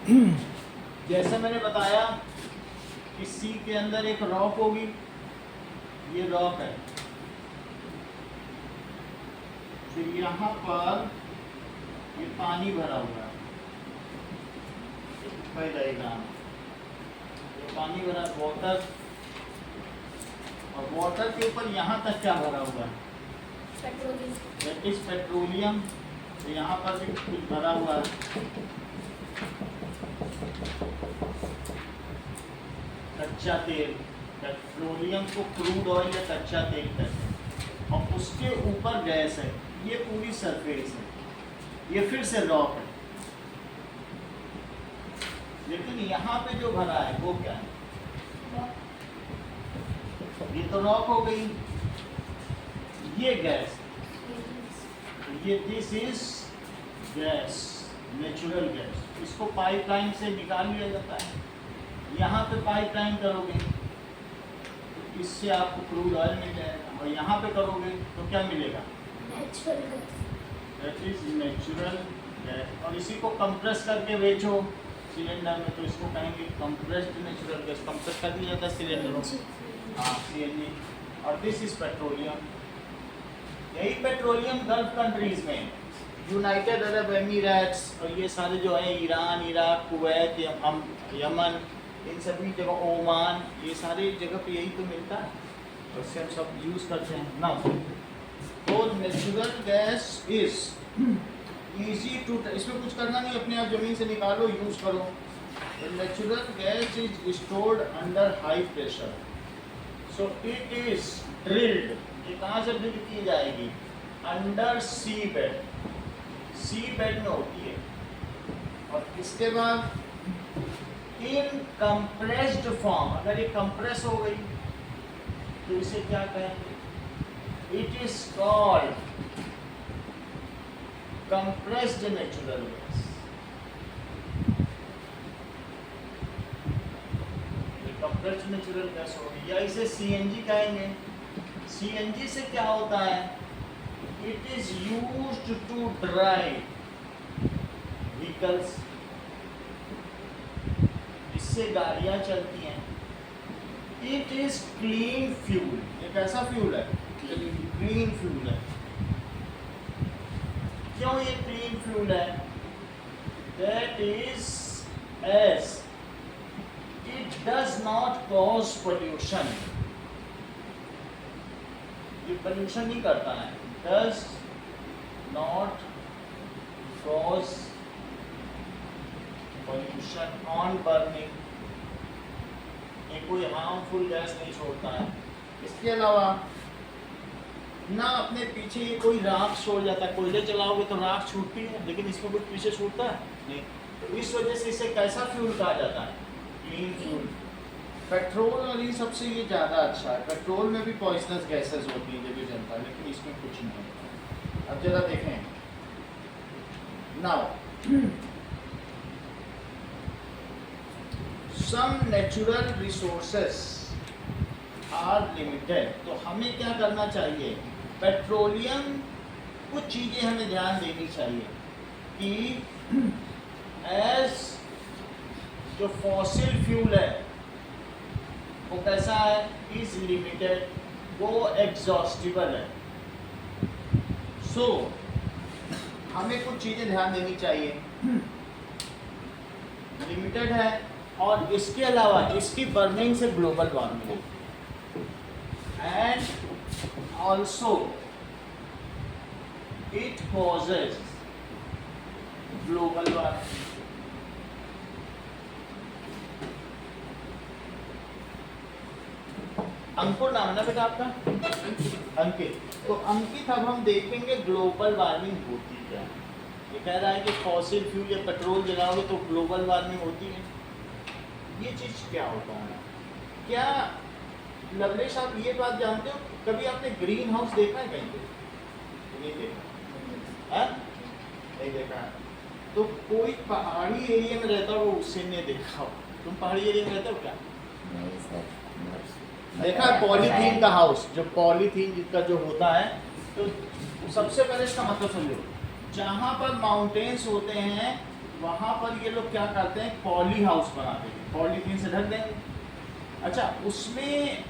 जैसे मैंने बताया कि सी के अंदर एक रॉक होगी, ये रॉक है, फिर यहाँ पर ये पानी भरा हुआ है, पहला डायग्राम, ये पानी भरा वाटर, और वाटर के ऊपर यहाँ तक क्या भरा हुआ है, दैट इज पेट्रोलियम। तो यहाँ पर भी कुछ भरा हुआ है, कच्चा तेल, पेट्रोलियम को क्रूड ऑयल या कच्चा तेल कहते हैं, और उसके ऊपर गैस है, ये पूरी सरफेस है, ये फिर से रॉक है। लेकिन यहाँ पे जो भरा है वो क्या है, ये तो रॉक हो गई, ये गैस, ये this is gas, natural gas. इसको पाइपलाइन से निकाल लिया जाता है, यहाँ पे पाइपलाइन करोगे तो इससे आपको क्रूड ऑयल मिल जाएगा, और यहाँ पे करोगे तो क्या मिलेगा, दैट इज नेचुरल गैस। और इसी को कंप्रेस करके बेचो सिलेंडर में, तो इसको कहेंगे कंप्रेस्ड नेचुरल गैस। कंप्रेस कर दिया जाता है सिलेंडरों, हाँ CNG। और दिस इज पेट्रोलियम। यही पेट्रोलियम गल्फ कंट्रीज में, यूनाइटेड अरब एमिरेट्स और ये सारे जो है, ईरान, इराक, कुवैत, यमन, इन सभी जगह, ओमान, ये सारी जगह पे यही तो मिलता है, और इससे हम सब यूज़ करते हैं ना। तो natural gas is easy to, इसमें कुछ करना नहीं, अपने आप ज़मीन से निकालो, यूज़ करो। Natural gas is stored under high pressure, so it is drilled. ये कहाँ से ड्रिल की जाएगी, अंडर सी बेड, सी बेड में होती है। और इसके बाद इन कंप्रेस्ड फॉर्म, अगर ये कंप्रेस हो गई तो इसे क्या कहेंगे, it is called compressed natural gas. ये कंप्रेस्ड नेचुरल गैस होगी, या इसे CNG कहेंगे। CNG से क्या होता है, it is used to drive vehicles, इससे गाड़ियां चलती हैं। इट इज क्लीन फ्यूल, ये कैसा फ्यूल है, क्लीन फ्यूल है। क्यों ये क्लीन फ्यूल है, that is as it does not cause pollution, ये पोल्यूशन नहीं करता है, does not cause pollution on burning, ये कोई हार्मफुल गैस नहीं छोड़ता है। इसके अलावा ना अपने पीछे ये कोई राख छोड़ जाता है, कोयले जलाओगे तो राख छूटती है, लेकिन इसमें कुछ पीछे छूटता है नहीं, तो इस वजह से इसे कैसा फ्यूल कहा जाता है, क्लीन फ्यूल। पेट्रोल और इन सबसे ये ज़्यादा अच्छा है, पेट्रोल में भी पॉइजनस गैसेस होती हैं, जब भी जलता है, लेकिन इसमें कुछ नहीं होता। अब जरा देखें now, some natural resources are limited, तो हमें क्या करना चाहिए, पेट्रोलियम, कुछ चीज़ें हमें ध्यान देनी चाहिए कि एज जो फॉसिल फ्यूल है वो कैसा है, इज लिमिटेड, वो एग्जॉस्टिबल है। सो हमें कुछ चीज़ें ध्यान देनी चाहिए, लिमिटेड है, और इसके अलावा इसकी बर्निंग से global warming, and also it causes global warming. Ankur नाम है ना बेटा आपका, अंकित। तो अंकित, अब हम देखेंगे ग्लोबल वार्मिंग होती क्या है। ये कह रहा है कि फॉसिल फ्यूल या पेट्रोल जलाओगे तो ग्लोबल वार्मिंग होती है, ये चीज़ क्या होता है। क्या लवलेश आप ये बात जानते हो, कभी आपने ग्रीन हाउस देखा है कहीं पे, नहीं देखा है, नहीं देखा है, तो कोई पहाड़ी एरिया में रहता हो उससे नहीं देखा हो। तुम पहाड़ी एरिया में रहते हो क्या, नहीं सर, देखा है पॉलीथीन का हाउस, जो पॉलीथीन जिसका जो होता है, तो सबसे पहले इसका मतलब समझो, जहाँ पर माउंटेन्स होते हैं वहाँ पर ये लोग क्या करते हैं, पॉली हाउस बनाते हैं, पॉलीथीन से ढक देंगे। अच्छा, उसमें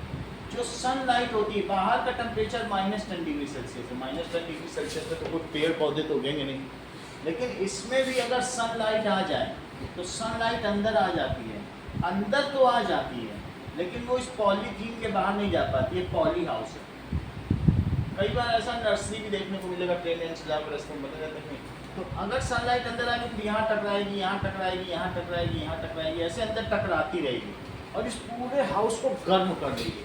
जो सनलाइट होती है, बाहर का टेम्परेचर -10 डिग्री सेल्सियस है, -10 डिग्री सेल्सियस में तो कोई पेड़ पौधे तो उगेंगे नहीं, लेकिन इसमें भी अगर सनलाइट आ जाए तो सनलाइट अंदर आ जाती है, अंदर तो आ जाती है लेकिन वो इस पॉलीथीन के बाहर नहीं जा पाती है, पॉली हाउस है। कई बार ऐसा नर्सरी भी देखने को मिलेगा, ट्रेन एंड स्लैब रस्ते में बता जाते हैं, तो अगर सनलाइट अंदर आएगी तो यहाँ टकराएगी, यहाँ टकराएगी, यहाँ टकराएगी, यहाँ टकराएगी, ऐसे अंदर टकराती रहेगी और इस पूरे हाउस को गर्म कर देगी।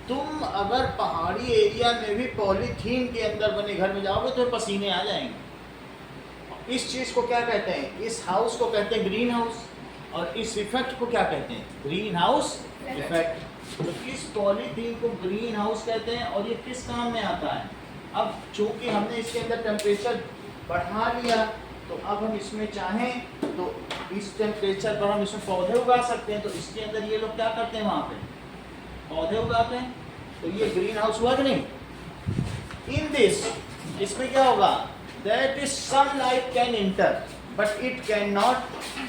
तुम अगर पहाड़ी एरिया में भी पॉलीथीन के अंदर बने घर में जाओगे तो पसीने आ जाएंगे। इस चीज़ को क्या कहते हैं, इस हाउस को कहते हैं ग्रीन हाउस, और इस इफेक्ट को क्या कहते हैं, ग्रीन हाउस इफेक्ट। तो इस पॉलीथीन को ग्रीन हाउस कहते हैं और ये किस काम में आता है। अब चूंकि हमने इसके अंदर टेम्परेचर बढ़ा लिया तो अब हम इसमें चाहें तो इस टेम्परेचर पर हम इसमें पौधे उगा सकते हैं। तो इसके अंदर ये लोग क्या करते हैं, वहाँ पे पौधे उगाते हैं, तो ये ग्रीन हाउस हुआ कि नहीं। इन दिस, इसमें क्या होगा, that is sunlight can inter but it can not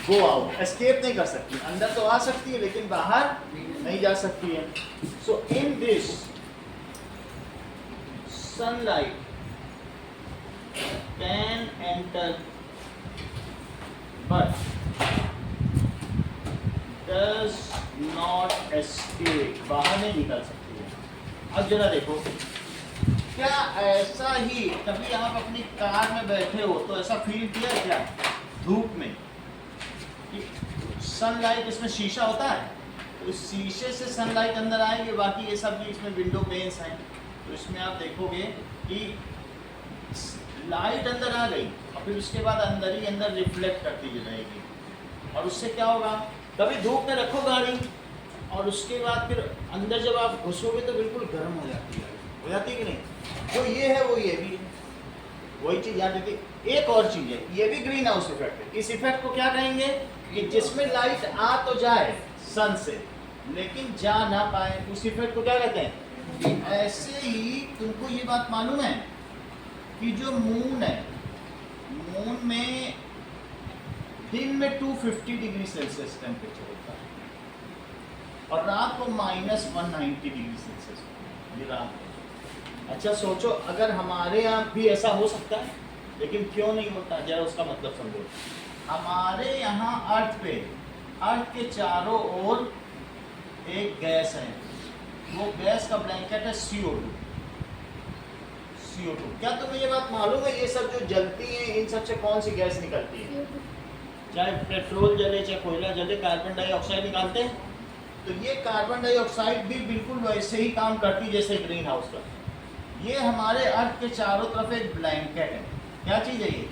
go out, escape नहीं कर सकती, अंदर तो आ सकती है लेकिन बाहर नहीं जा सकती है। So in this sunlight can enter but does not escape, बाहर नहीं निकल सकती है। अब जरा देखो, क्या ऐसा ही कभी आप अपनी कार में बैठे हो तो ऐसा फील किया क्या धूप में कि सनलाइट, इसमें शीशा होता है तो इस शीशे से सनलाइट अंदर आएगी, बाकी ये सब भी इसमें विंडो पेन्स हैं, तो इसमें आप देखोगे कि लाइट अंदर आ गई और फिर उसके बाद अंदर ही अंदर रिफ्लेक्ट करती रहेगी, और उससे क्या होगा, कभी धूप में रखो गाड़ी और उसके बाद फिर अंदर जब आप घुसोगे तो बिल्कुल गर्म हो जाती है, हो जाती है कि नहीं। तो ये है वो, ये भी है, वही चीज़ याद रखिए। एक और चीज़ है, ये भी ग्रीन हाउस इफेक्ट है। इस इफेक्ट को क्या कहेंगे कि जिसमें लाइट आ तो जाए सन से लेकिन जा ना पाए, उस इफेक्ट को क्या कहते हैं। ऐसे ही तुमको ये बात मालूम है कि जो मून है, मून में दिन में 250 डिग्री सेल्सियस टेम्परेचर होता है और रात को -190 डिग्री सेल्सियस, ये रात को। अच्छा सोचो, अगर हमारे यहाँ भी ऐसा हो सकता है, लेकिन क्यों नहीं होता, जरा उसका मतलब समझो। हमारे यहाँ अर्थ पे, अर्थ के चारों ओर एक गैस है, वो गैस का ब्लैंकेट है CO2। क्या तुम्हें ये बात मालूम है, ये सब जो जलती हैं इन सब से कौन सी गैस निकलती है, चाहे पेट्रोल जले चाहे कोयला जले, कार्बन डाइऑक्साइड निकालते हैं। तो ये कार्बन डाइऑक्साइड भी बिल्कुल वैसे ही काम करती है जैसे ग्रीन हाउस का। ये हमारे अर्थ के चारों तरफ एक ब्लैंकेट है। क्या चीज़ है ये,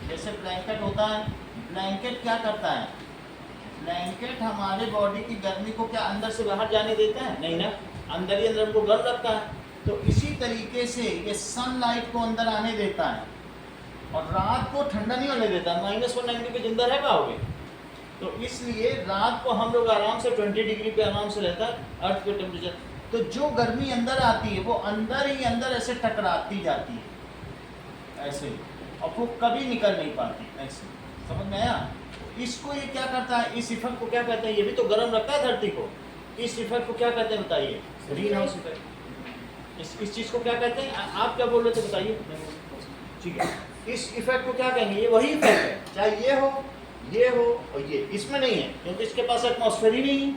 जैसे ब्लैंकेट होता है, ब्लैंकेट क्या करता है, ब्लैंकेट हमारे बॉडी की गर्मी को क्या अंदर से बाहर जाने देता है, नहीं ना, अंदर ही अंदर हमको गर्म रखता है। तो इसी तरीके से ये सनलाइट को अंदर आने देता है और रात को ठंडा नहीं होने देता। -190 पे जिंदा रह पाओगे, तो इसलिए रात को हम लोग आराम से 20 डिग्री पे आराम से रहता है अर्थ के टेम्परेचर। तो जो गर्मी अंदर आती है वो अंदर ही अंदर ऐसे टकराती जाती है ऐसे, और वो कभी निकल नहीं पाती ऐसे, समझ में आया। इसको ये क्या करता है, इस इफेक्ट को क्या कहते हैं, ये भी तो गर्म रखता है धरती को, इस इफेक्ट को क्या कहते हैं बताइए, ग्रीन हाउस इफेक्ट। इस चीज़ को क्या कहते हैं, आप क्या बोल रहे थे बताइए, ठीक है। इस इफेक्ट को क्या कहेंगे, ये वही इफेक्ट है, चाहे ये हो और ये, इसमें नहीं है क्योंकि इसके पास एटमॉस्फेयर ही नहीं है,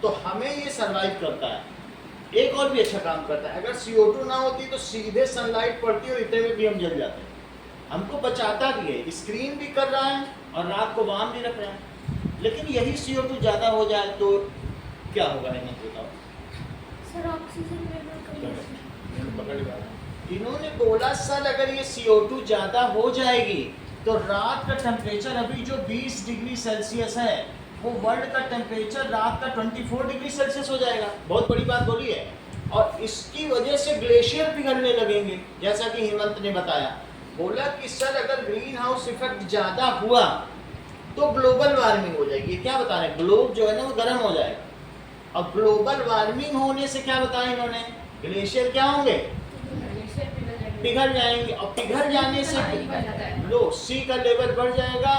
तो हमें ये सरवाइव करता है। एक और भी अच्छा काम करता है, अगर CO2 ना होती तो सीधे सनलाइट पड़ती और इतने में भी हम जल जाते हैं। हमको बचाता भी है, स्क्रीन भी कर रहा है और रात को वार्म भी रख रहा है। लेकिन यही CO2 ज़्यादा हो जाए तो क्या होगा, हेमंत बताओ। सर ऑक्सीजन लेवल कम। इन्होंने बोला सर अगर ये CO2 ज़्यादा हो जाएगी तो रात का टेम्परेचर अभी जो 20 डिग्री सेल्सियस है वो वर्ल्ड का टेम्परेचर रात का 24 डिग्री सेल्सियस हो जाएगा। बहुत बड़ी बात बोली है। और इसकी वजह से ग्लेशियर पिघलने लगेंगे, जैसा कि हेमंत ने बताया। बोला कि सर अगर ग्रीन हाउस इफेक्ट ज़्यादा हुआ तो ग्लोबल वार्मिंग हो जाएगी। क्या बता रहे हैं, ग्लोब जो है ना वो गर्म हो जाएगा। और ग्लोबल वार्मिंग होने से क्या बताया इन्होंने, ग्लेशियर क्या होंगे, पिघल जाएंगे, और पिघल जाने से लो सी का लेवल बढ़ जाएगा।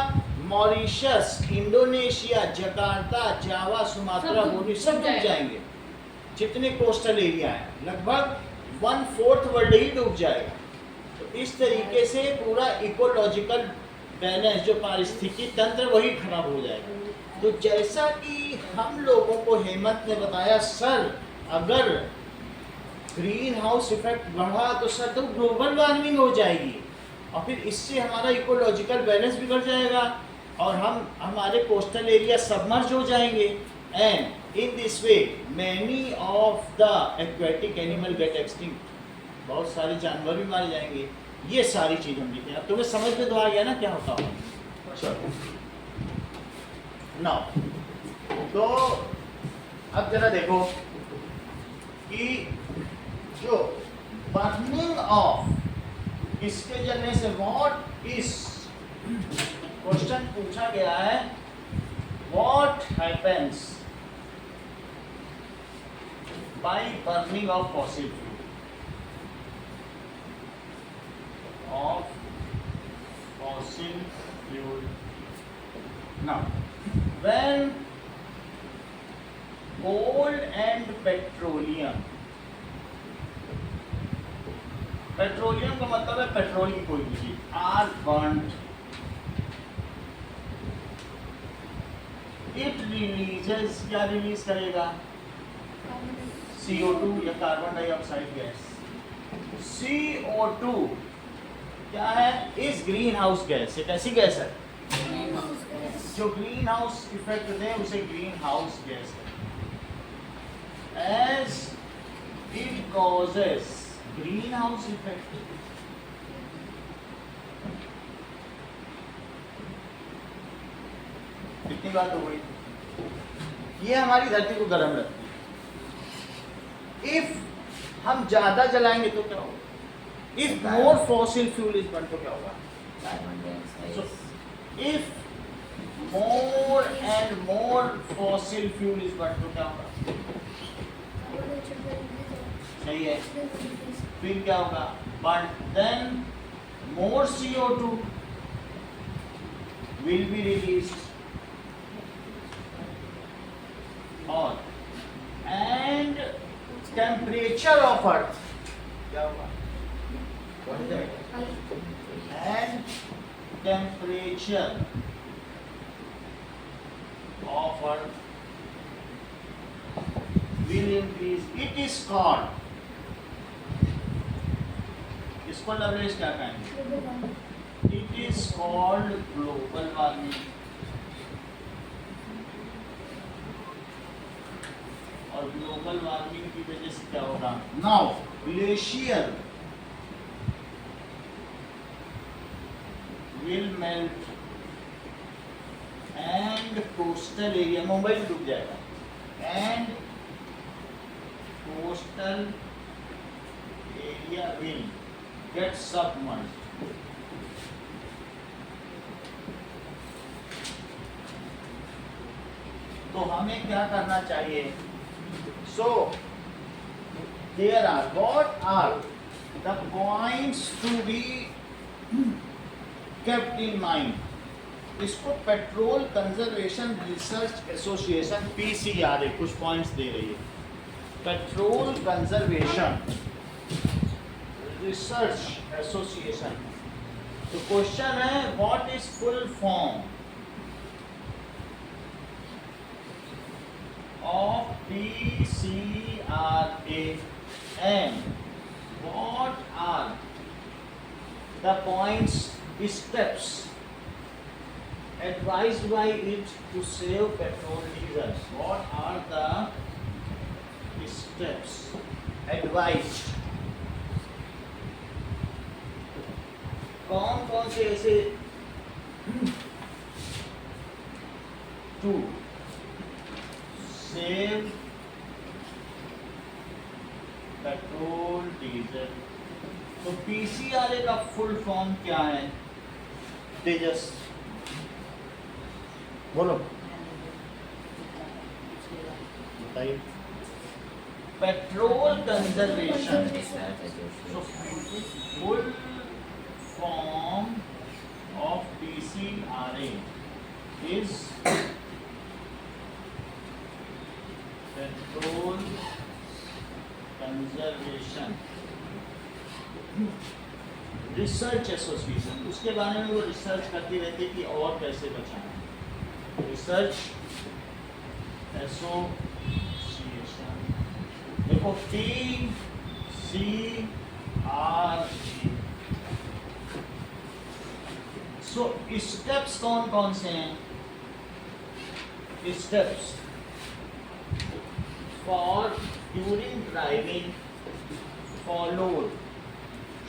मॉरिशस, इंडोनेशिया, जकार्ता, जावा, सुमात्रा, बोरी सब डूब जाएंगे। जितने कोस्टल एरिया है लगभग 1/4 वर्ल्ड ही डूब जाएगा। तो इस तरीके से पूरा इकोलॉजिकल बैलेंस, जो पारिस्थितिकी तंत्र, वही खराब हो जाएगा। तो जैसा कि हम लोगों को हेमंत ने बताया, सर अगर ग्रीन हाउस इफेक्ट बढ़ा तो सर तो ग्लोबल वार्मिंग हो जाएगी, और फिर इससे हमारा इकोलॉजिकल बैलेंस बिगड़ जाएगा, और हमारे कोस्टल एरिया सबमर्ज हो जाएंगे, and in this way many of the aquatic animal gate extinct, बहुत सारे जानवर भी मारे जाएंगे। ये सारी चीज़ हम लिखे। अब तुम्हें समझ में तो आ गया ना क्या होता होगा। चलो नाउ, तो अब जरा देखो कि जो बर्निंग ऑफ, इसके जलने से व्हाट इज, क्वेश्चन पूछा गया है, what happens by burning of fossil fuel, now when coal and petroleum, petroleum का मतलब है पेट्रोल की कोई भी चीज, आर बर्न्ड, इट रिलीजेस, क्या रिलीज करेगा, CO2 या कार्बन डाइऑक्साइड गैस। CO2 क्या है, इस ग्रीन हाउस गैस, एक ऐसी गैस है जो ग्रीन हाउस इफेक्ट दे, उसे ग्रीन हाउस गैस है। As it causes greenhouse effect, कितनी बात हो गई, ये हमारी धरती को गर्म रखती है। इफ हम ज्यादा जलाएंगे तो क्या होगा, if more fossil fuel is burn तो क्या होगा, so if more and more fossil fuel is burned तो क्या होगा, सही है, फिर क्या होगा, but then more CO2 will be released, और and temperature of earth क्या होगा, what is that, and temperature of earth will increase, it is called, इसको लवरेज क्या कहेंगे, it is called global warming, और ग्लोबल वार्मिंग की वजह से क्या होगा, now glacier will melt and coastal area, Mumbai में डूब जाएगा, and coastal area will get submerged. तो हमें क्या करना चाहिए, so there are, what are the points to be kept in mind, इसको petrol conservation research association PCRA कुछ पॉइंट्स दे रही है, पेट्रोल कंजर्वेशन रिसर्च एसोसिएशन। तो क्वेश्चन है, what is full form of PCRA and what are the points, steps advised by it to save petrol, diesel? What are the steps advised? कौन कौन से ऐसे to save petrol, diesel. तो PCRA का full form क्या है, तेजस बोलो बताइए। petrol conservation. So full form of PCRA is petrol conservation research association, उसके बारे में वो रिसर्च करती रहती है कि और कैसे बचाएं। रिसर्च एसोसिएशन, देखो PCRA। सो स्टेप्स कौन कौन से हैं? Steps for during driving followed,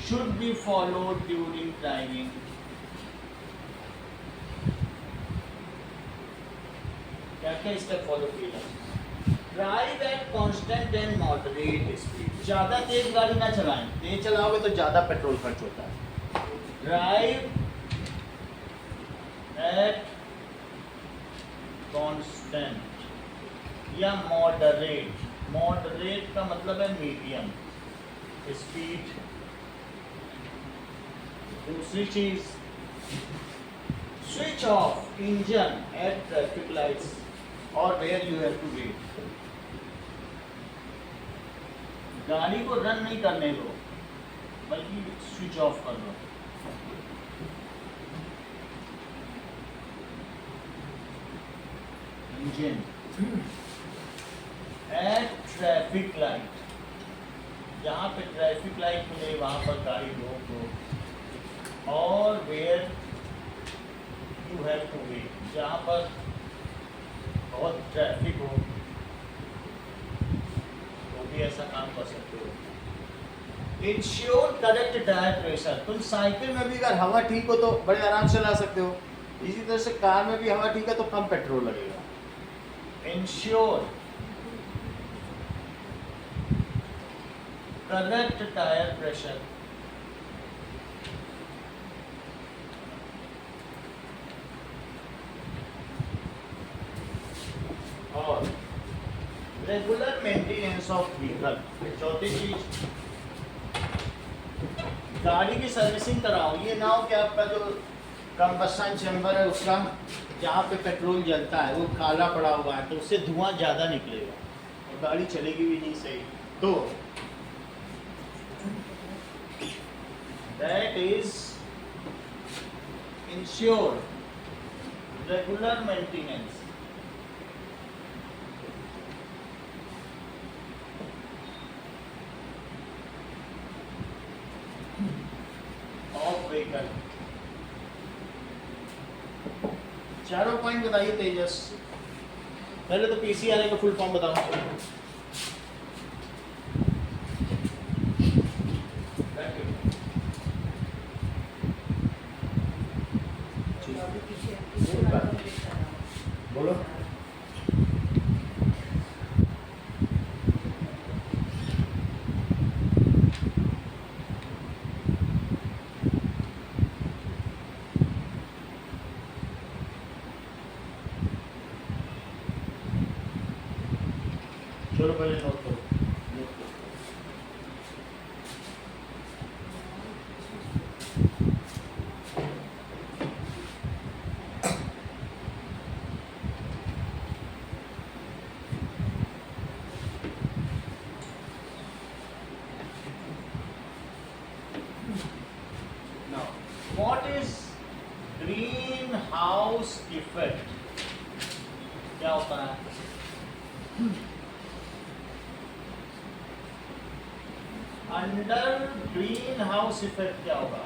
should be followed during driving. क्या क्या स्टेप फॉलो किए जाते? Drive at constant and moderate speed, ज़्यादा तेज गाड़ी ना चलाएं, तेज चलाओगे तो ज़्यादा पेट्रोल खर्च होता है। ड्राइव एट कांस्टेंट या मॉडरेट, मॉडरेट का मतलब है मीडियम स्पीड। दूसरी चीज, switch off engine at traffic lights और where you have to wait. गाड़ी को रन नहीं करने दो, बल्कि स्विच ऑफ कर दो। इंजन एट ट्रैफिक लाइट, जहाँ पे ट्रैफिक लाइट मिले वहाँ पर गाड़ी रोक दो। और where you have to wait, जहाँ पर बहुत ट्रैफिक हो तो भी ऐसा काम कर सकते हो। इंश्योर करेक्ट टायर प्रेशर, तुम साइकिल में भी अगर हवा ठीक हो तो बड़े आराम से चला सकते हो, इसी तरह से कार में भी हवा ठीक है तो कम पेट्रोल लगेगा। इंश्योर करेक्ट टायर प्रेशर, और रेगुलर मेंटेनेंस ऑफ व्हीकल। चौथी चीज, गाड़ी की सर्विसिंग कराओ। ये ना हो कि आपका जो कंबस्शन चैम्बर है उसका जहाँ पे पेट्रोल जलता है वो काला पड़ा हुआ है, तो उससे धुआं ज़्यादा निकलेगा और गाड़ी चलेगी भी नहीं सही। तो that is ensure regular maintenance of vehicle। चारों पॉइंट बताइए तेजस। पहले तो पीसीआरए का फुल फॉर्म बताओ। बोलो। चलो पहले नोट करो। Now, what is greenhouse effect? क्या होता है? अंडर ग्रीन हाउस इफेक्ट क्या होगा?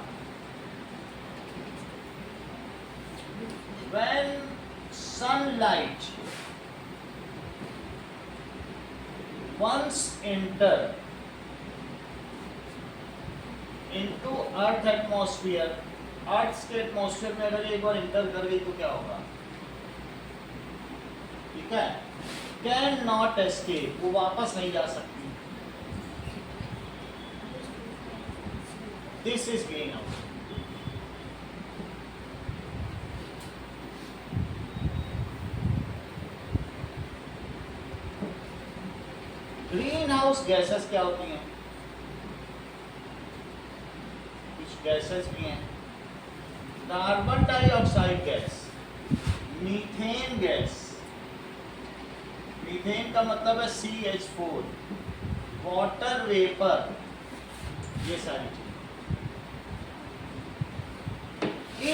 When sunlight once enter into earth atmosphere, earth के एटमॉस्फेयर में अगर एक बार इंटर कर गई तो क्या होगा? ठीक है, कैन नॉट एस्केप, वो वापस नहीं जा सकती। This is green house. Green house house gases क्या होती हैं? कुछ गैसेस भी हैं। Carbon dioxide gas, methane gas, methane का मतलब है CH4, वाटर वेपर, ये सारी चीजें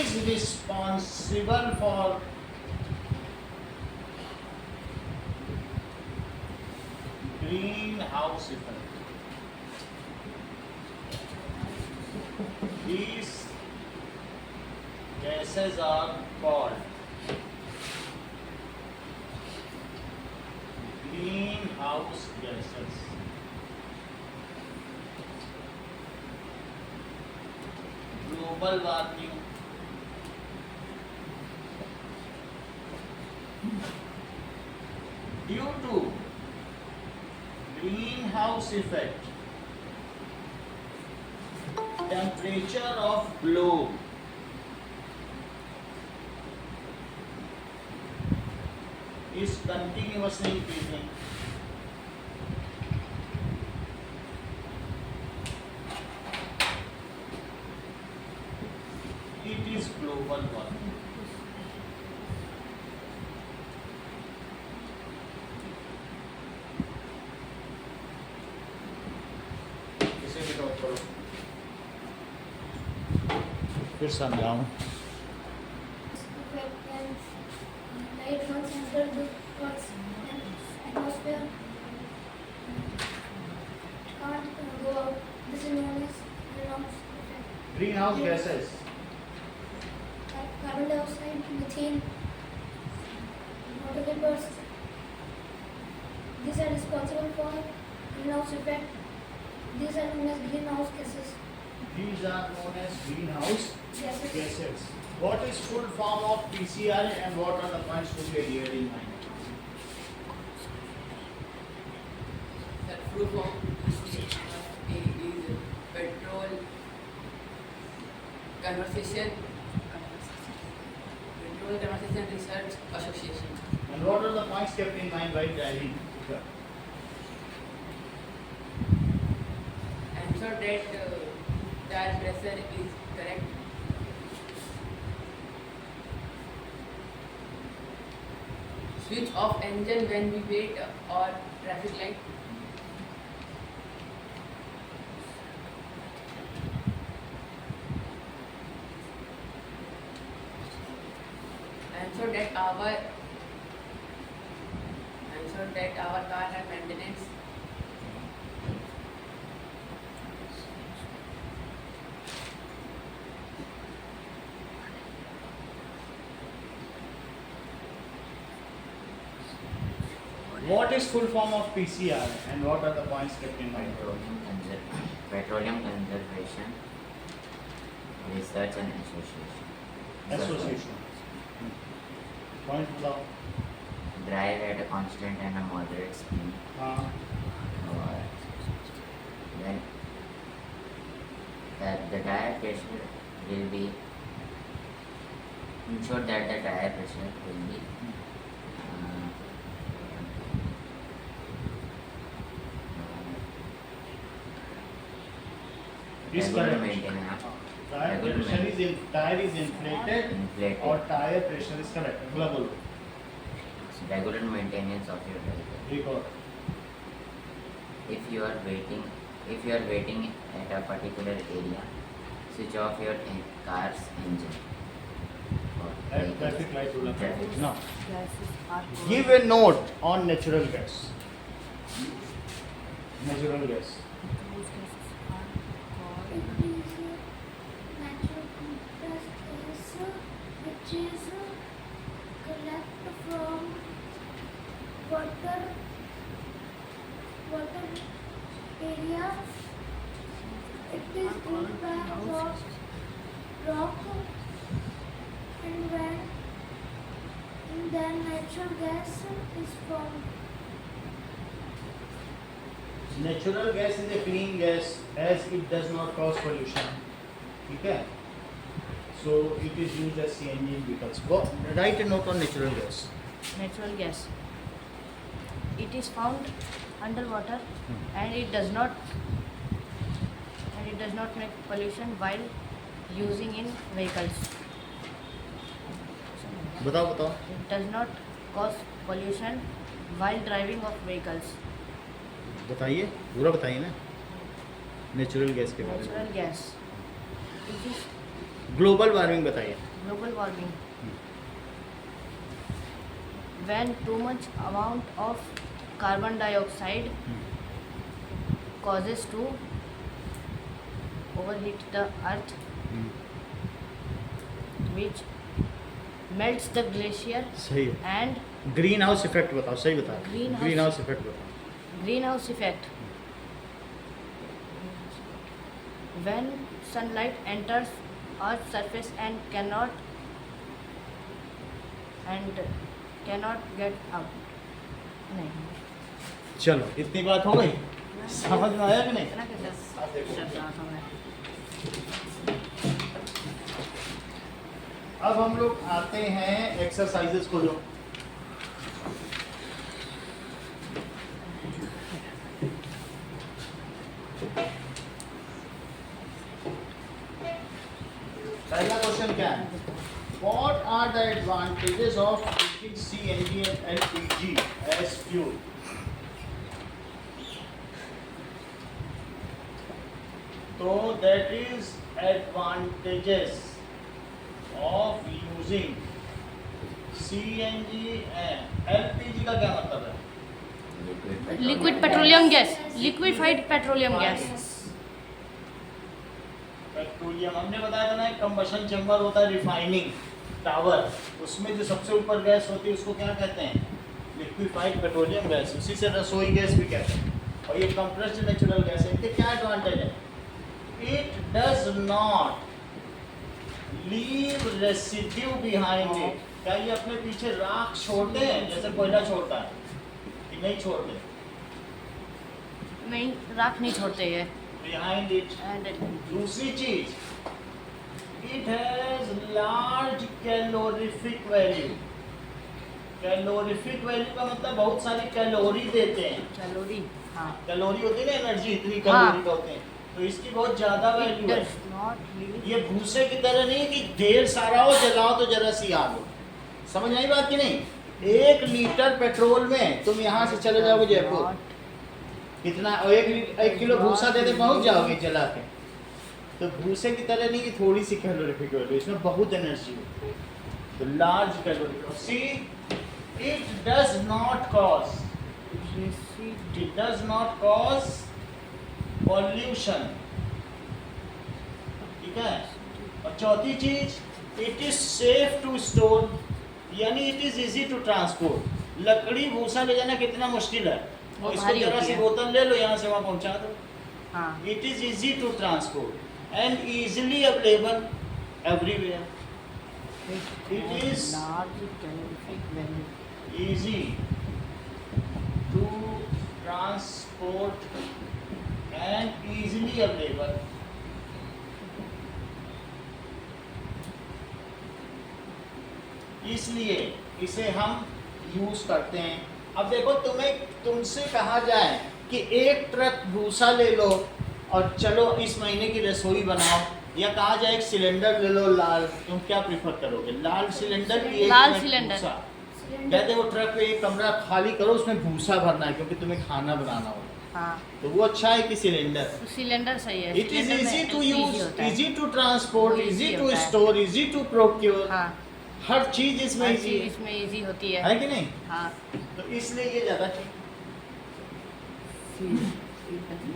is responsible for greenhouse effect. These gases are called greenhouse gases. Global warming, due to greenhouse effect, temperature of globe is continuously increasing. It is global warming. इसे भी note करो, फिर समझाऊं। Effect when light once enter the Earth's atmosphere can't go out. This is known as greenhouse effect. Greenhouse gases. Carbon dioxide, methane, water vapors. These are responsible for greenhouse effect. These are known as greenhouse gases. These are known as greenhouse Gases. gases. What is full form of PCR and what are the points to be adhered in mind? The full form is Petrol Conversation Research Association. And what are the points kept in mind by diary? Ensure that tire pressure is correct. Switch off engine when we wait or traffic light. Ensure that our car has maintenance. What is full form of PCR and what are the points kept in mind? Petroleum Conservation Research and Association. Association. Point बताओ. Drive at a constant and a moderate speed. हाँ. Or then that the tire pressure will be ensure that the tire pressure will be Is regular correct. maintenance. Tire pressure is tire is inflated Inflated. or tire pressure is correct. अगला बोलो. Regular maintenance of your vehicle. एक और. If you are waiting at a particular area, switch off your car's engine. At traffic light बोला. Traffic. Now, give a note on natural gas. Natural gas. It is a natural compressed gas which is collected from water area. It is cooled by rock and then natural gas is formed. Natural gas is a clean gas as it does not cause pollution. Okay. So it is used as CNG in vehicles. Go write a note on natural gas. Natural gas. It is found underwater, and it does not make pollution while using in vehicles. बताओ It does not cause pollution while driving of vehicles. बताइए, पूरा बताइए ना natural gas के बारे में। Natural gas. It is global warming बताइए। global warming. When too much amount of carbon dioxide causes to overheat the earth, which melts the glacier सही है। and ग्रीन हाउस इफेक्ट बताओ, सही बताओ। Greenhouse- ग्रीन हाउस इफेक्ट बताओ। greenhouse effect. When sunlight enters Earth's surface and cannot get out. नहीं, चलो इतनी बात हो गई, समझ में आया कि नहीं? इतना कैसे आप देखो। शब्द आता है? अब हम लोग आते हैं एक्सरसाइजेस को। जो पहला क्वेश्चन क्या है? What are the advantages of using CNG and LPG as fuel? तो that is advantages of using CNG and LPG का क्या मतलब है? Liquid petroleum gas, liquefied petroleum gas. Petroleum हमने बताया था ना, एक कंबशन चेम्बर होता है, रिफाइनिंग टावर, उसमें जो सबसे ऊपर गैस होती है उसको क्या कहते हैं? Liquefied petroleum gas. उसी से रसोई गैस भी कहते हैं। और ये कंप्रेस्ड नेचुरल गैस है। इनके क्या एडवांटेज है? It does not leave residue behind it. क्या ये अपने पीछे राख छोड़ते हैं जैसे कोयला छोड़ता है कि नहीं छोड़ते? नहीं, राख नहीं छोड़ते ये. Behind it. And दूसरी चीज, it has large calorific value. Calorific value का मतलब बहुत सारी कैलोरी देते हैं। कैलोरी, हाँ. कैलोरी होती है ना, एनर्जी, इतनी हाँ. कैलोरी का होते हैं, तो इसकी बहुत ज्यादा It वैल्यू है। does not leave. ये भूसे की तरह नहीं कि ढेर सारा हो, जलाओ तो जरा सी आग हो। समझ आई बात कि नहीं? 1 लीटर पेट्रोल में तुम यहाँ से चले जाओगे जयपुर, कितना? और 1 किलो भूसा दे पहुंच जाओगे जला के। तो भूसे की तरह नहीं कि थोड़ी सी कैलोरीफिक वैल्यू, इसमें बहुत एनर्जी है। तो large calorie. See, it does not cause pollution. ठीक है। और चौथी चीज, it is safe to store, यानी it is easy to transport. लकड़ी भूसा ले जाना कितना मुश्किल है, और इसको भारी जरा होती सी है। बोतल ले लो, यहाँ से वहाँ पहुँचा दो। हाँ. It is easy to transport and easily available everywhere. It is large calorific value. easy to transport and easily available. इसलिए इसे हम यूज करते हैं। अब देखो, तुमसे कहा जाए कि 1 ट्रक भूसा ले लो और चलो इस महीने की रसोई बनाओ, या कहा जाए एक सिलेंडर ले लो लाल, तुम क्या प्रिफर करोगे? लाल सिलेंडर की लाल सिलेंडर। कहते वो ट्रक पे एक कमरा खाली करो, उसमें भूसा भरना है क्योंकि तुम्हें खाना बनाना होगा। हाँ. तो वो अच्छा है कि सिलेंडर? सिलेंडर सही है. इट इज सिलेंडर में इजी टू easy यूज, होता है. इजी टू ट्रांसपोर्ट, वो इजी easy टू होता है. Store, easy to procure. हाँ. हर चीज इसमें हर इजी चीज इसमें इजी होती है है. कि नहीं? हाँ. तो इसलिए ये ज्यादा ठीक।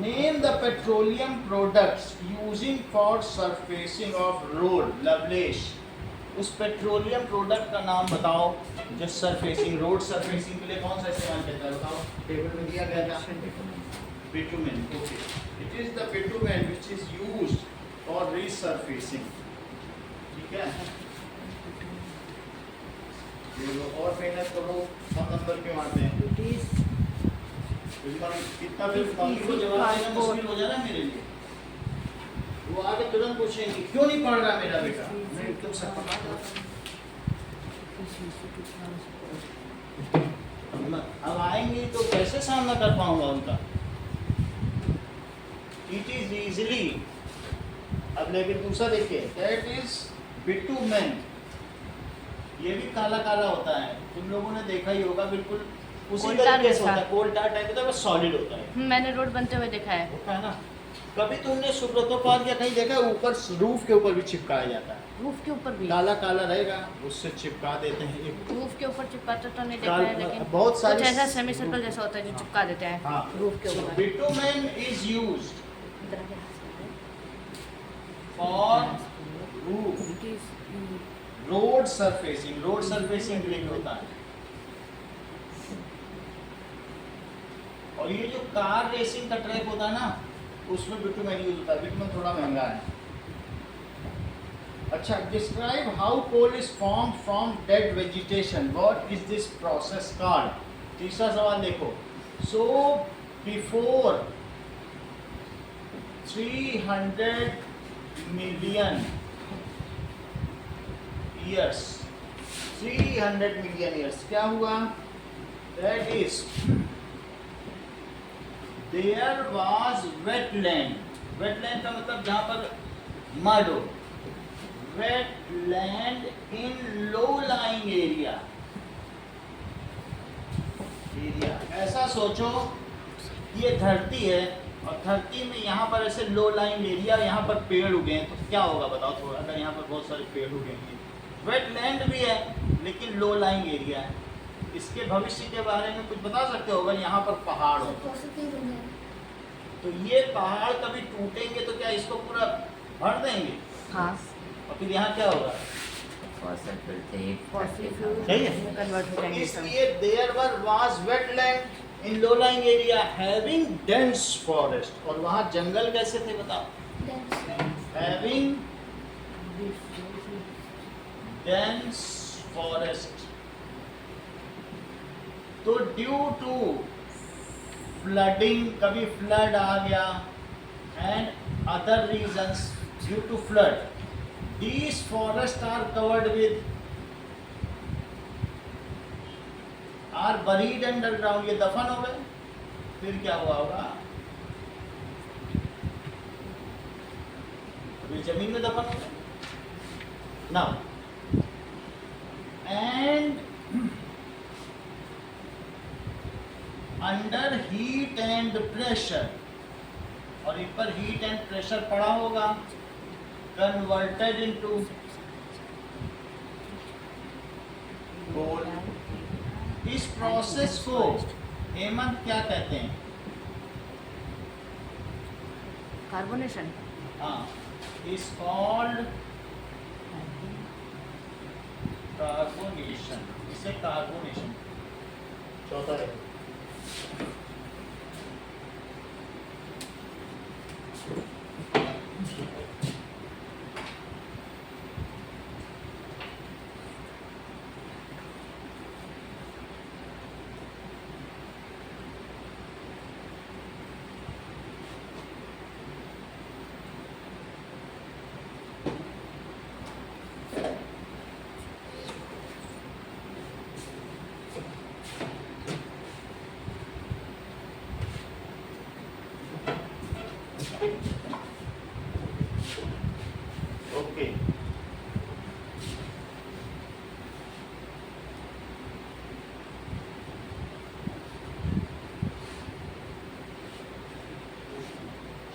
Name the petroleum products using for surfacing of road. लवलेश, उस पेट्रोलियम प्रोडक्ट का नाम बताओ जो सरफेसिंग, रोड सरफेसिंग के लिए कौन सा इस्तेमाल करता है? बताओ, टेबल में दिया गया था। Bitumen. Okay, it is the bitumen which is used for resurfacing. ठीक है, ये लो और मेहनत करो, कम नंबर क्यों आते हैं? It is कितना भी मम्मी को जवाब देना मुश्किल हो जाना मेरे लिए। वो आके तुरंत पूछेंगे क्यों नहीं पढ़ रहा मेरा बेटा? मैं एकदम से पढ़ा। अब आएंगी तो कैसे सामना कर पाऊंगा उनका? It is easily. अब लेकिन दूसरा देखिए, दैट इज बिटुमेन। ये भी काला काला होता है, तुम लोगों ने देखा ही होगा, बिल्कुल उसी कोल टार तरीके से जैसा। होता है, कोल टार टाइप होता है, बस सॉलिड होता है। मैंने रोड बनते हुए देखा है। होता है ना। कभी तुमने सुब्रतोपाद या कहीं देखा है ऊपर रूफ के ऊपर भी चिपकाया जाता है, रूफ के ऊपर भी। काला काला रहेगा उससे चिपका देते हैं एक। रूफ के ऊपर चिपकाते तो नहीं देखा काल- है, लेकिन बहुत सारी कुछ ऐसा सेमी सर्कल जैसा होता है जो चिपका देते हैं हाँ, रूफ के ऊपर। Bitumen is used for roof road surfacing. Road surfacing के लिए होता है। और ये जो कार रेसिंग का ट्रैक होता है ना, उसमें बिटुमेन यूज होता है। बिटुमेन थोड़ा महंगा है। अच्छा, describe how coal is form from dead vegetation. What is this process called? तीसरा सवाल देखो। So before 300 million years, 300 million years क्या हुआ? That is there was wetland. Wetland का मतलब जहां पर मड हो। Wetland in low lying area. ऐसा सोचो, ये धरती है और धरती में यहाँ पर ऐसे लो लाइंग एरिया, यहाँ पर पेड़ उगे हैं, तो क्या होगा बताओ थोड़ा? अगर यहाँ पर बहुत सारे पेड़ उगेंगे, वेटलैंड भी है लेकिन लो लाइंग एरिया है, इसके भविष्य के बारे में कुछ बता सकते हो? अगर यहाँ पर पहाड़ हो तो ये पहाड़ कभी टूटेंगे तो क्या इसको पूरा भर देंगे? हाँ, और फिर यहाँ क्या होगा? fossil fuel थे फॉसिल फ्यूल सही है। में कन्वर्ट हो तो जाएंगे सब। इसलिए there was wetland in low lying area having dense forest. और वहाँ जंगल कैसे थे बताओ? Having dense forest. तो ड्यू टू फ्लडिंग, कभी फ्लड आ गया, and other reasons due to flood, these forests are covered with, are buried underground। ये दफन हो गए, फिर क्या हुआ होगा? अभी जमीन में दफन हो गए। Now, and under heat and pressure, और इन पर हीट एंड प्रेशर पड़ा होगा, converted into coal। इस प्रोसेस को हेमंत क्या कहते हैं? कार्बोनेशन। हाँ, इज कॉल्ड कार्बोनेशन। इसे कार्बोनेशन। चौथा है ओके।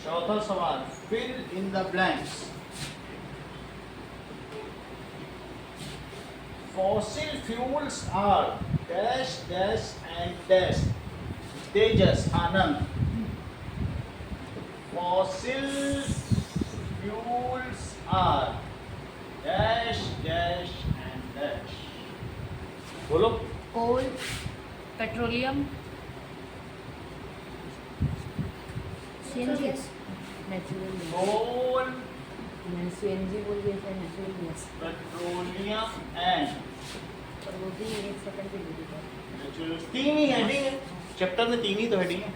चौथा सवाल, fill in the blanks. Fossil fuels are dash dash and dash। Tejas, Anand. Fossil fuels are dash dash and dash। बोलो। Coal, petroleum, CNG, natural gas. Coal, मैंने सीएनजी बोल दिया था, नेचुरल गैस। पेट्रोलियम एंड पर वो भी एक सेकंड पे बोली था। नेचुरल। तीन ही हेडिंग है चैप्टर में, तीन ही तो हेडिंग है।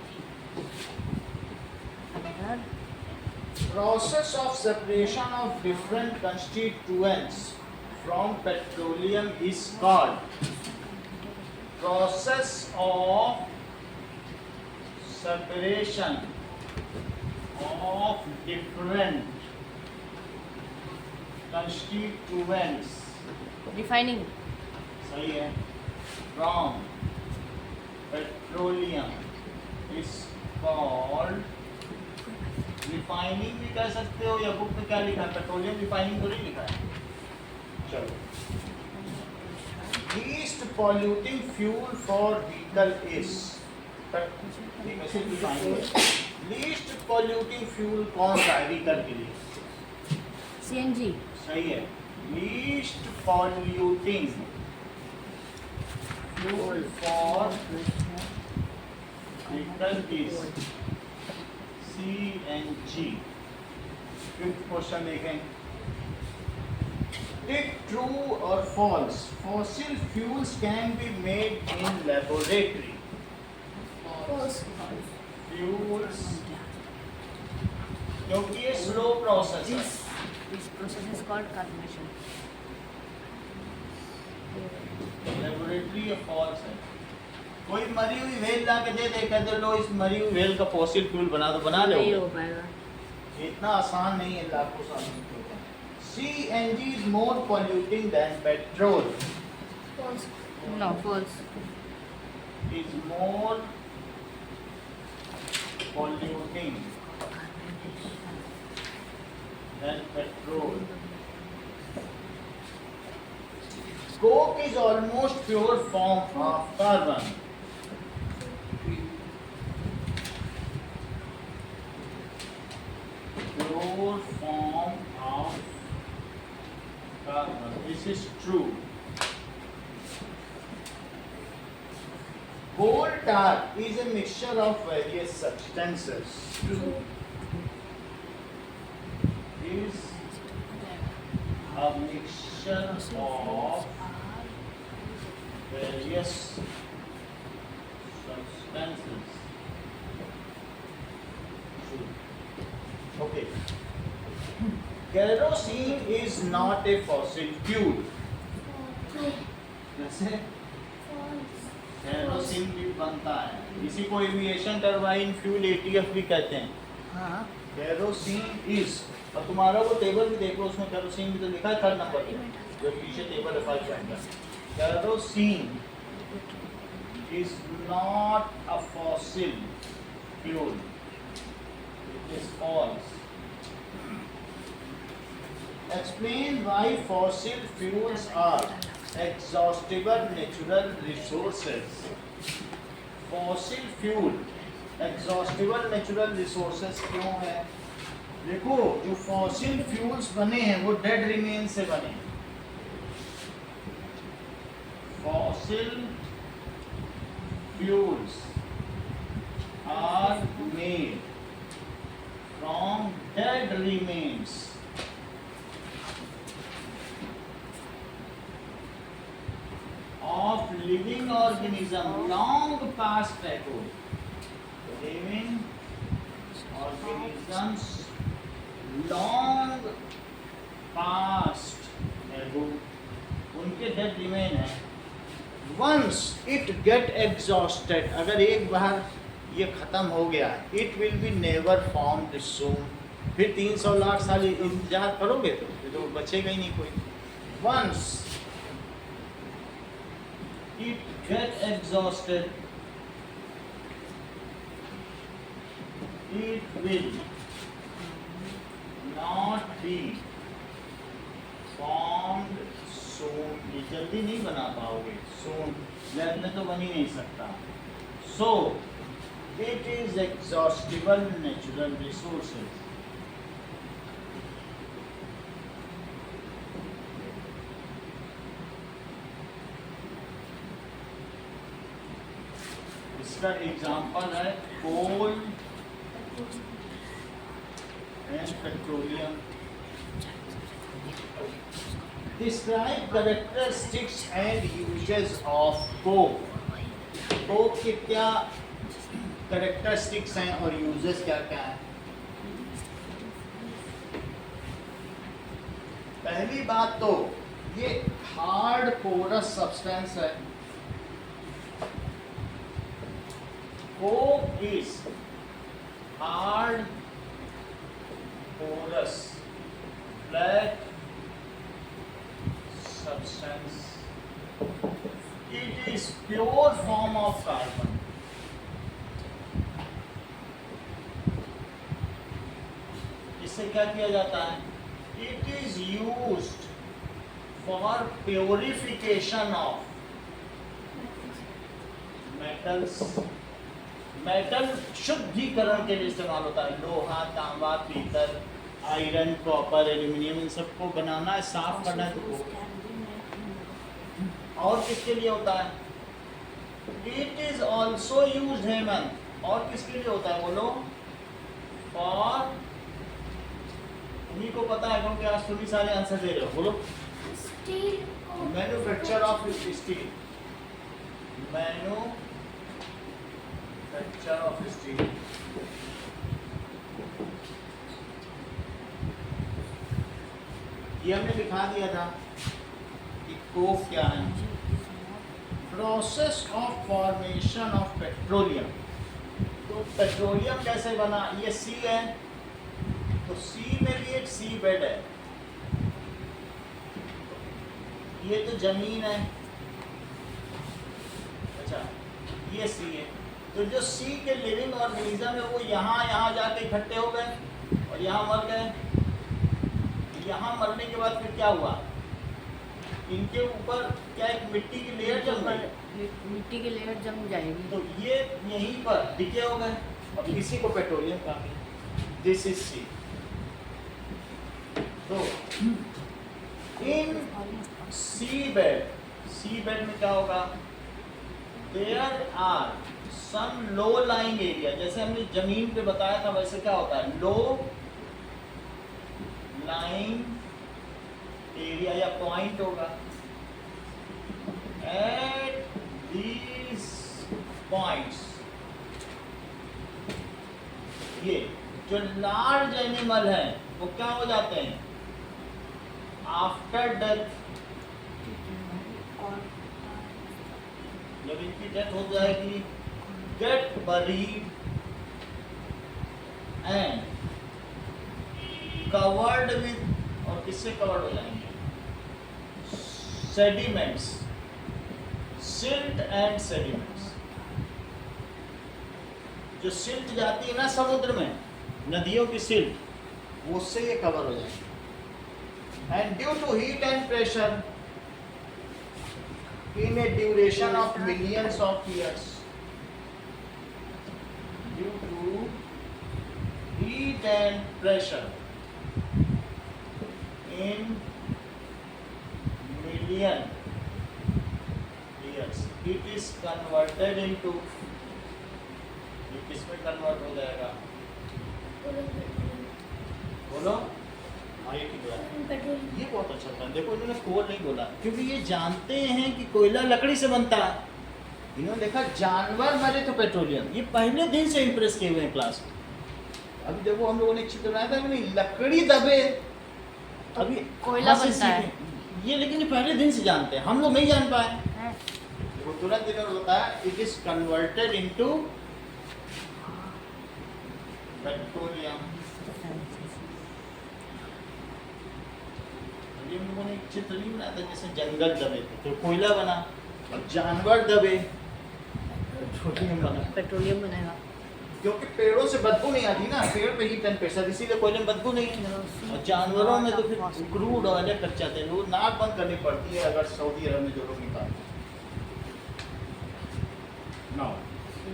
अगर Process of separation of different constituents from petroleum is called process of separation of different constituents, Refining. सही है, from petroleum is called refining भी कह सकते हो, या बुक में क्या लिखा है, पेट्रोलियम रिफाइनिंग तो नहीं लिखा है। चलो, least polluting fuel for vehicle is, least polluting fuel कौन सा है व्हीकल के लिए? CNG. सही है, least polluting fuel for vehicle is CNG। Fifth question देखें, टिक ट्रू और false, fossil fuels can be made in laboratory. False. Fuels, क्योंकि ये स्लो प्रोसेस है। This process is called carbonation. Laboratory या फॉल्स है। कोई मरी हुई व्हेल ला के दे दे, कहते लो इस मरी हुई व्हेल का फॉसिल फ्यूल बना दो, बना नहीं लो। हो पाएगा. इतना आसान नहीं है, लाखों साल में। CNG is more polluting than petrol. False. No, false. Is more polluting than petrol. Coke is almost pure form of carbon. Pure form of carbon. This is true. Coal tar is a mixture of various substances. True. Is a mixture of various substances. True. Okay. Kerosene is not a fossil fuel. True. जैसे False. Kerosene भी बनता है, इसी को aviation turbine fuel ATF भी कहते हैं। हाँ. केरोसिन इज, और तुम्हारा वो टेबल भी देखो, उसमें केरोसिन भी तो लिखा है 3rd नंबर पे, जो पीछे टेबल है 5 का। Kerosene is not a fossil fuel, it is false. Explain why fossil fuels are exhaustible natural resources. Fossil fuel exhaustible natural resources क्यों है? देखो, जो fossil fuels बने हैं वो dead remains से बने हैं। Fossil fuels are made from dead remains of living organism long past ago. Living organisms long past ago, उनके डेड रिमेन है। Once it get exhausted, अगर एक बार ये खत्म हो गया, it will be never found soon. फिर 300 लाख साल इंतजार करोगे तो बचेगा ही नहीं कोई। Once it get exhausted, it will not be formed soon. ये जल्दी नहीं बना पाओगे, soon लैब में तो बन ही नहीं सकता। So it is exhaustible natural resources. इसका एग्जाम्पल है coal and petroleum. Describe characteristics and uses of coke. Coke के क्या characteristics हैं और uses क्या क्या हैं? पहली बात तो ये हार्ड पोरस सब्सटेंस है coke is hard, porous, flat substance. It is pure form of carbon. इससे क्या किया जाता है? It is used for purification of metals. Metal शुद्धिकरण के लिए इस्तेमाल होता है. लोहा, तांबा, पीतल, आयरन, कॉपर, एल्यूमिनियम, इन सबको बनाना है, साफ करना है. तो और किसके लिए होता है? It is also use Hemant. और किसके लिए होता है बोलो? फॉर, उन्हीं को पता है क्योंकि आज तुम ही सारे आंसर दे रहे हो. बोलो. Steel. Manufacture of steel. Manufacture of steel. ये हमने लिखा दिया था कि कोक क्या है. Process of formation of petroleum. तो पेट्रोलियम कैसे बना? ये सी है, तो सी में भी एक सी बेड है. ये तो जमीन है. अच्छा, ये सी है. तो जो सी के लिविंग ऑर्गेनिज्म है वो यहाँ जाके इकट्ठे हो गए और यहाँ मर गए. यहाँ मरने के बाद फिर क्या हुआ? इनके ऊपर क्या एक मिट्टी की लेयर जम गई. मिट्टी की लेयर जम जाएगी. तो ये यहीं पर डिके हो गए और इसी को पेट्रोलियम कहा. This is sea. तो इन सी बेड में क्या होगा? There are some low lying area. जैसे हमने जमीन पे बताया था वैसे क्या होता है? लो लाइंग एरिया या पॉइंट होगा. एट दीज पॉइंट्स ये जो लार्ज एनिमल है वो क्या हो जाते हैं? आफ्टर डेथ, जब इनकी डेथ हो जाएगी, get buried and covered with, और किससे कवर्ड हो जाएंगे? Sediments, silt and sediments. जो सिल्ट जाती है ना समुद्र में, नदियों की सिल्ट, उससे ये कवर हो जाएंगे. And due to heat and pressure in a duration of millions of years, due to heat and pressure in million years, it is converted into, ये किसमें कन्वर्ट हो जाएगा? बोलो. हाँ, ये ठीक है. Petrol. ये बहुत अच्छा था. देखो इन्होंने कोल नहीं बोला क्योंकि ये जानते हैं कि कोयला लकड़ी से बनता है. इन्होंने देखा जानवर मरे तो पेट्रोलियम. ये पहले दिन से इंप्रेस किए हुए हैं क्लास में. अभी देखो हम लोगों ने चित्र बनाया था कि नहीं, लकड़ी दबे अभी कोयला हाथ से बनता है. सीखे. ये लेकिन ये पहले दिन से जानते हैं, हम लोग नहीं जान पाए. हैं? देखो तुरंत इन्होंने बताया it is converted into petroleum. हम लोगों ने एक चित्र नहीं बनाया था जैसे जंगल दबे थे तो कोयला बना, और जानवर दबे पेट्रोलियम बना. पेट्रोलियम बनेगा. क्योंकि पेड़ों से बदबू नहीं आती ना, पेड़ पे हीट एंड प्रेशर, इसीलिए कोयले में बदबू नहीं है. और जानवरों में तो फिर क्रूड ऑयल है, कच्चा तेल, वो नाक बंद करनी पड़ती है अगर सऊदी अरब में जो लोग निकालते. नाउ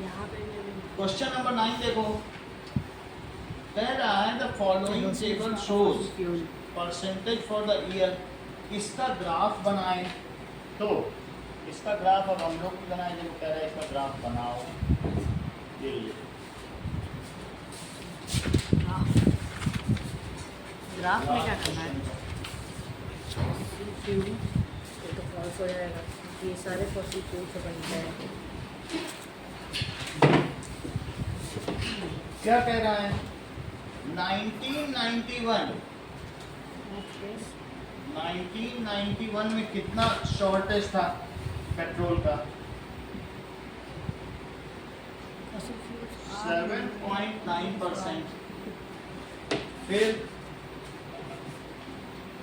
यहाँ पे क्वेश्चन नंबर 9 देखो. कह रहा है the following table shows percentage for the year. इसका ग्राफ बनाएं. तो इसका ग्राफ अब हम लोग भी बनाएं. जो कह रहे हैं इसका ग्राफ बनाओ. ये लीजिए. ग्राफ में क्या करना है? ये तो फॉल्स हो जाएगा. ये सारे फॉसिल फ्यूल से बनते हैं. क्या कह रहा है? 1991 में कितना शॉर्टेज था पेट्रोल का? 7.9%। फिर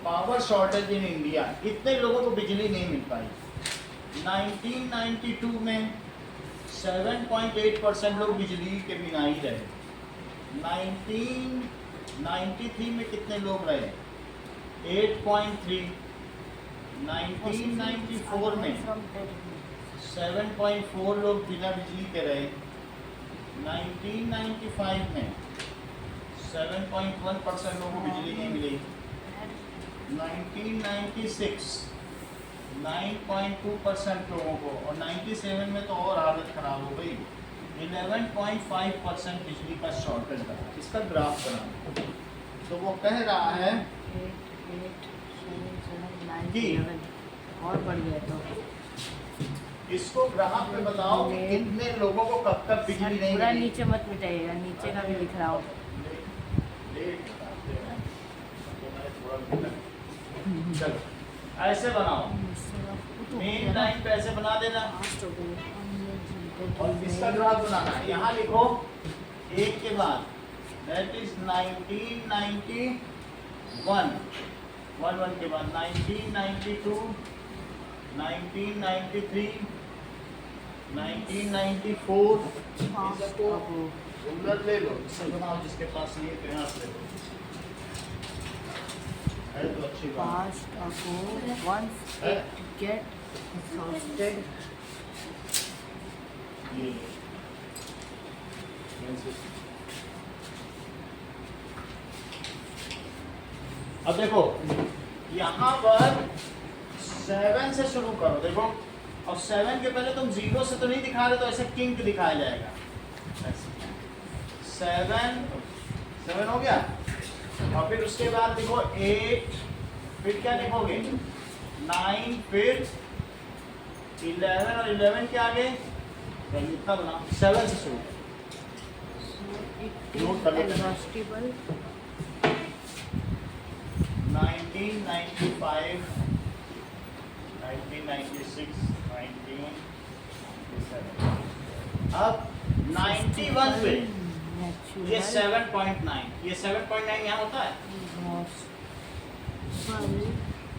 पावर शॉर्टेज इन इंडिया, इतने लोगों को बिजली नहीं मिल पाई। 1992 में 7.8% लोग बिजली के बिना ही रहे। 1993 में कितने लोग रहे? 8.3। 1994 में 7.4 लोग बिना बिजली के रहे। 1995 में 7.1% लोगों को बिजली नहीं मिली। 1996 9.2% लोगों को, और 97 में तो और हालत खराब हो गई। 11.5% बिजली का शॉर्टेज रहा। इसका ग्राफ बनाना, तो वो कह रहा है 8, 7, 9, जी। 11 और बढ़ गया तो इसको ग्राफ पे बताओ कि कितने लोगों को कब तक बिजली नहीं पूरा मिली। नीचे मत मिटाइएगा, नीचे का भी लिख रहा हूँ। लेट बताते हैं, तो मैं थोड़ा मिटा- चलो ऐसे बनाओ, मेन लाइन पे ऐसे बना देना और इसका ग्राफ बनाना है। यहाँ लिखो एक के बाद, दैट इज 1991, 11 के बाद 1992, 1993, 1994। इसको रूलर ले लो, इससे बनाओ, जिसके पास नहीं है तो यहाँ से ले लो। है तो अच्छी बात। Past ago, once it get exhausted, ये अब देखो यहाँ पर 7 से शुरू करो। देखो और 7 के पहले तुम 0 से तो नहीं दिखा रहे, तो ऐसे किंक दिखाया जाएगा। 7 हो गया, और फिर उसके बाद देखो 8, फिर क्या लिखोगे 9, फिर 11, और 11 के आगे इतना बना 7 से शुरू। so it Note is कर लेते हैं। exhaustible 1995, 1996, 1997। अब 91 पे ये 7.9, ये 7.9 यहाँ होता है,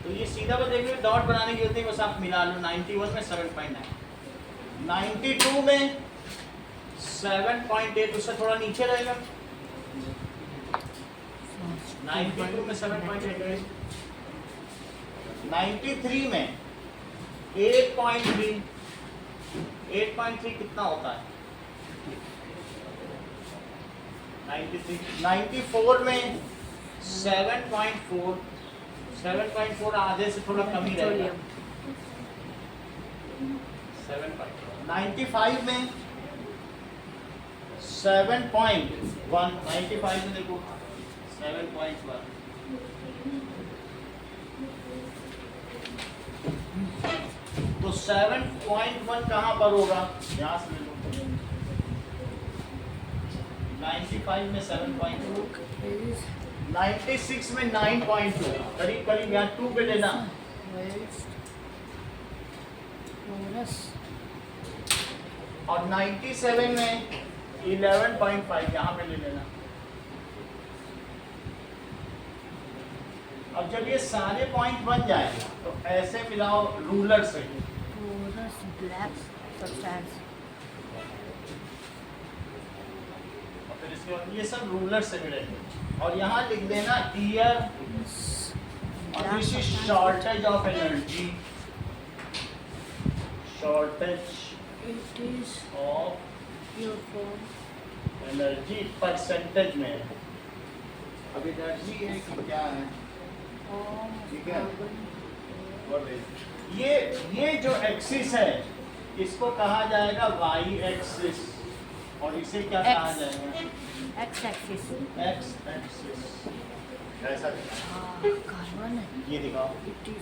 तो ये सीधा बस देख लो, डॉट बनाने की होती है, बस आप मिला लो। 91 में 7.9, 92 में 7.8, उससे थोड़ा नीचे रहेगा। 92 में 7.8 है। 93 में 8.3, 8.3 कितना होता है? 93, 94 में 7.4, 7.4 आधे से थोड़ा कम ही रहेगा। 7.4, 95 में 7.1, 95 में देखो 7.1, तो 7.1 कहाँ पर होगा? यहाँ से ले लो। 95 में 7.2, 96 में 9.2, करीब करीब यहाँ 2 पे लेना। और 97 में 11.5 यहाँ पे ले लेना। अब जब ये सारे पॉइंट बन जाए तो ऐसे मिलाओ रूलर से। black substance. और फिर इसके बाद ये सब रूलर से मिलेंगे, और यहाँ लिख देना ईयर, और this is shortage of energy, shortage It is of your phone. Energy percentage में। अब एनर्जी है कि क्या है? ठीक है, ये जो एक्सिस है इसको कहा जाएगा वाई एक्सिस, और इसे क्या कहा जाएगा? X-axis. X axis. कैसा दिखा? Carbon. ये दिखाओ। It is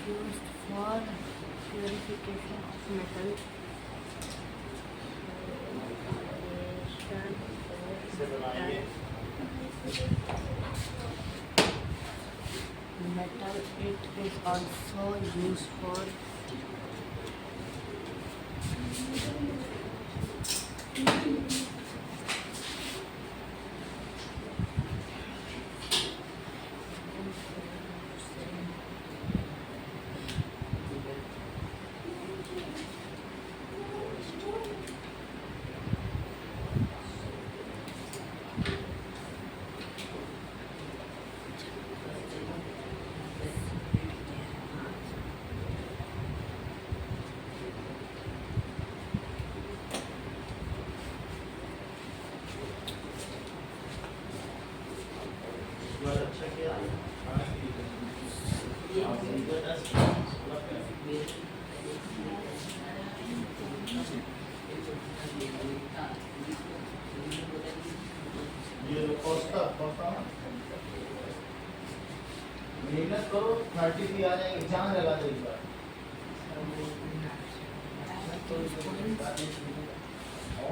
used for purification of metal. इसे बनाइए। metal. It is also used for अच्छा किया। ये कोस्टा मेहनत करो 30 भी आ जाएंगे, जान लगा दो इस बार।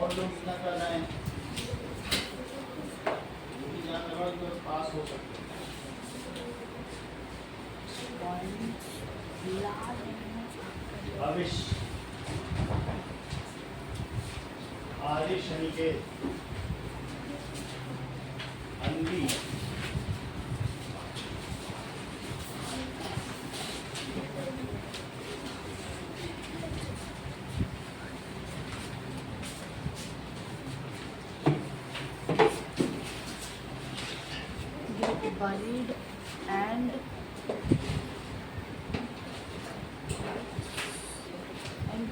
और लोग इतना कर रहे हैं, जान लगा तो पास हो सकते हैं। भविष्य आर्य शनि के अंगी get buried and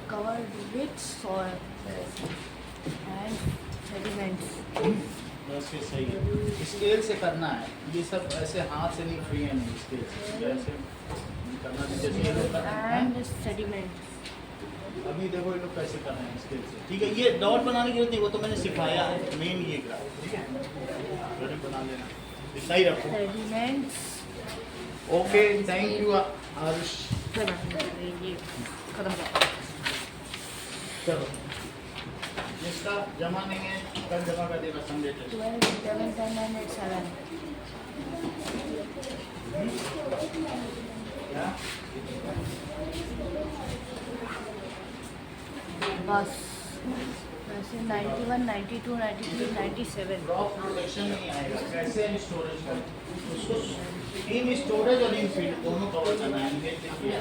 covered with soil and sediments. बस ये सही है। स्केल से करना है, ये सब ऐसे हाथ से नहीं, फ्री है नहीं, स्केल से ऐसे करना है, जैसे ये लोग कर रहे हैं। And sediments. अभी देखो ये लोग कैसे कर रहे हैं स्केल से, ठीक है। ये डॉट बनाने की जरूरत नहीं, वो तो मैंने सिखाया है, मेन ये ग्राफ, ठीक है, डॉट बना लेना, इतना ही रखो। Sediments. Okay, thank you Aarush. ये खत्म कर। चलो, जिसका जमा नहीं है कल जमा कर देगा संडे टेस्ट। 12, 11, 10 and 8, 7. क्या? बस वैसे 91, 92, 93, 97. ड्रॉप प्रोटेक्शन नहीं आएगा, कैसे इन स्टोरेज का उसको इन स्टोरेज और इन फील्ड दोनों कवर करना है। ये देखिए,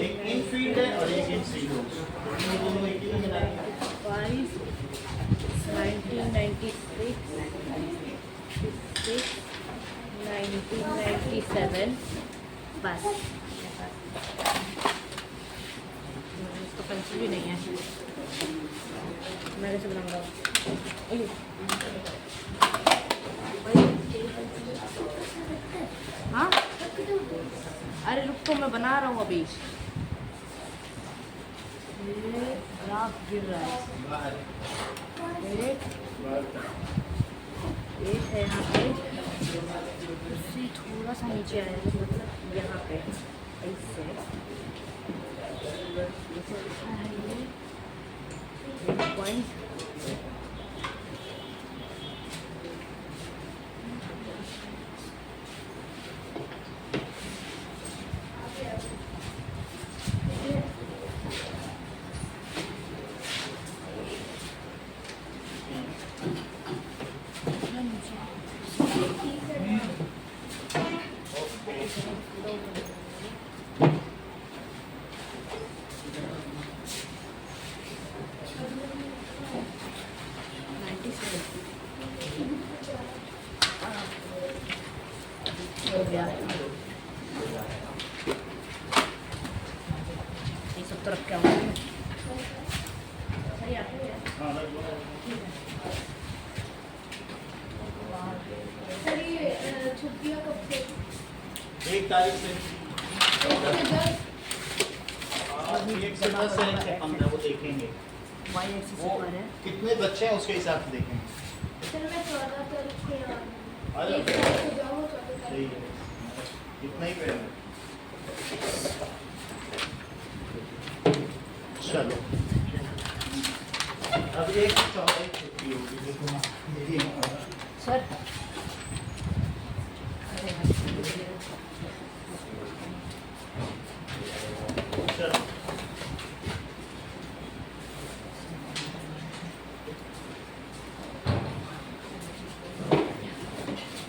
एक इन फील्ड है और एक इन सीड है, दोनों एक ही में मिलाएंगे। 5, 1996, 56, 1997. बस इसका पेंसिल भी नहीं है, मैं कैसे बनाऊंगा? हाँ, अरे रुक तो मैं बना रहा हूँ अभी। ये ग्राफ गिर रहा है, बाहर एक है यहाँ पे, उससे थोड़ा सा नीचे आया है, मतलब यहाँ पे ऐसे अच्छा है ये पॉइंट। हो गया ये सब तरफ क्या होगा सही आता है। सर ये छुट्टियाँ कब से? 1 तारीख से एक से 10 है, एक से 15 वो देखेंगे, वाई एक्सिस वो पर है। कितने बच्चे हैं उसके हिसाब से देखेंगे। सर मैं 14 तारीख को यहाँ आ जाओ। 1 तारीख को जाऊँगा, 14 सही तारीख है, इतना ही पहले। चलो अब एक 14 छुट्टी होगी, देखो मेरी सर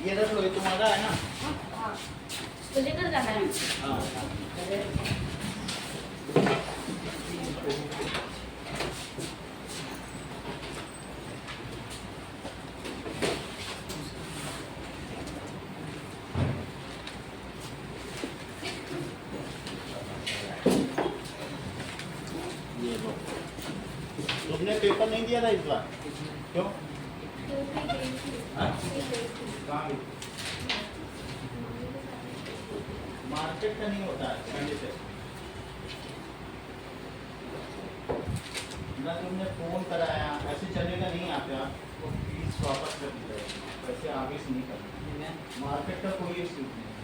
ये रख लो, ये तुम्हारा है ना? हाँ तो लेकर जाना है। हाँ। ये लो। तुमने पेपर नहीं दिया था इस बार? क्यों? हाँ? कहाँ गई? मार्केट का नहीं होता है संडे से ना। तुमने फोन कराया, ऐसे चलेगा नहीं। आप फीस वापस कर दीजिएगा, पैसे आगे से नहीं करना। मार्केट का कोई इश्यू नहीं।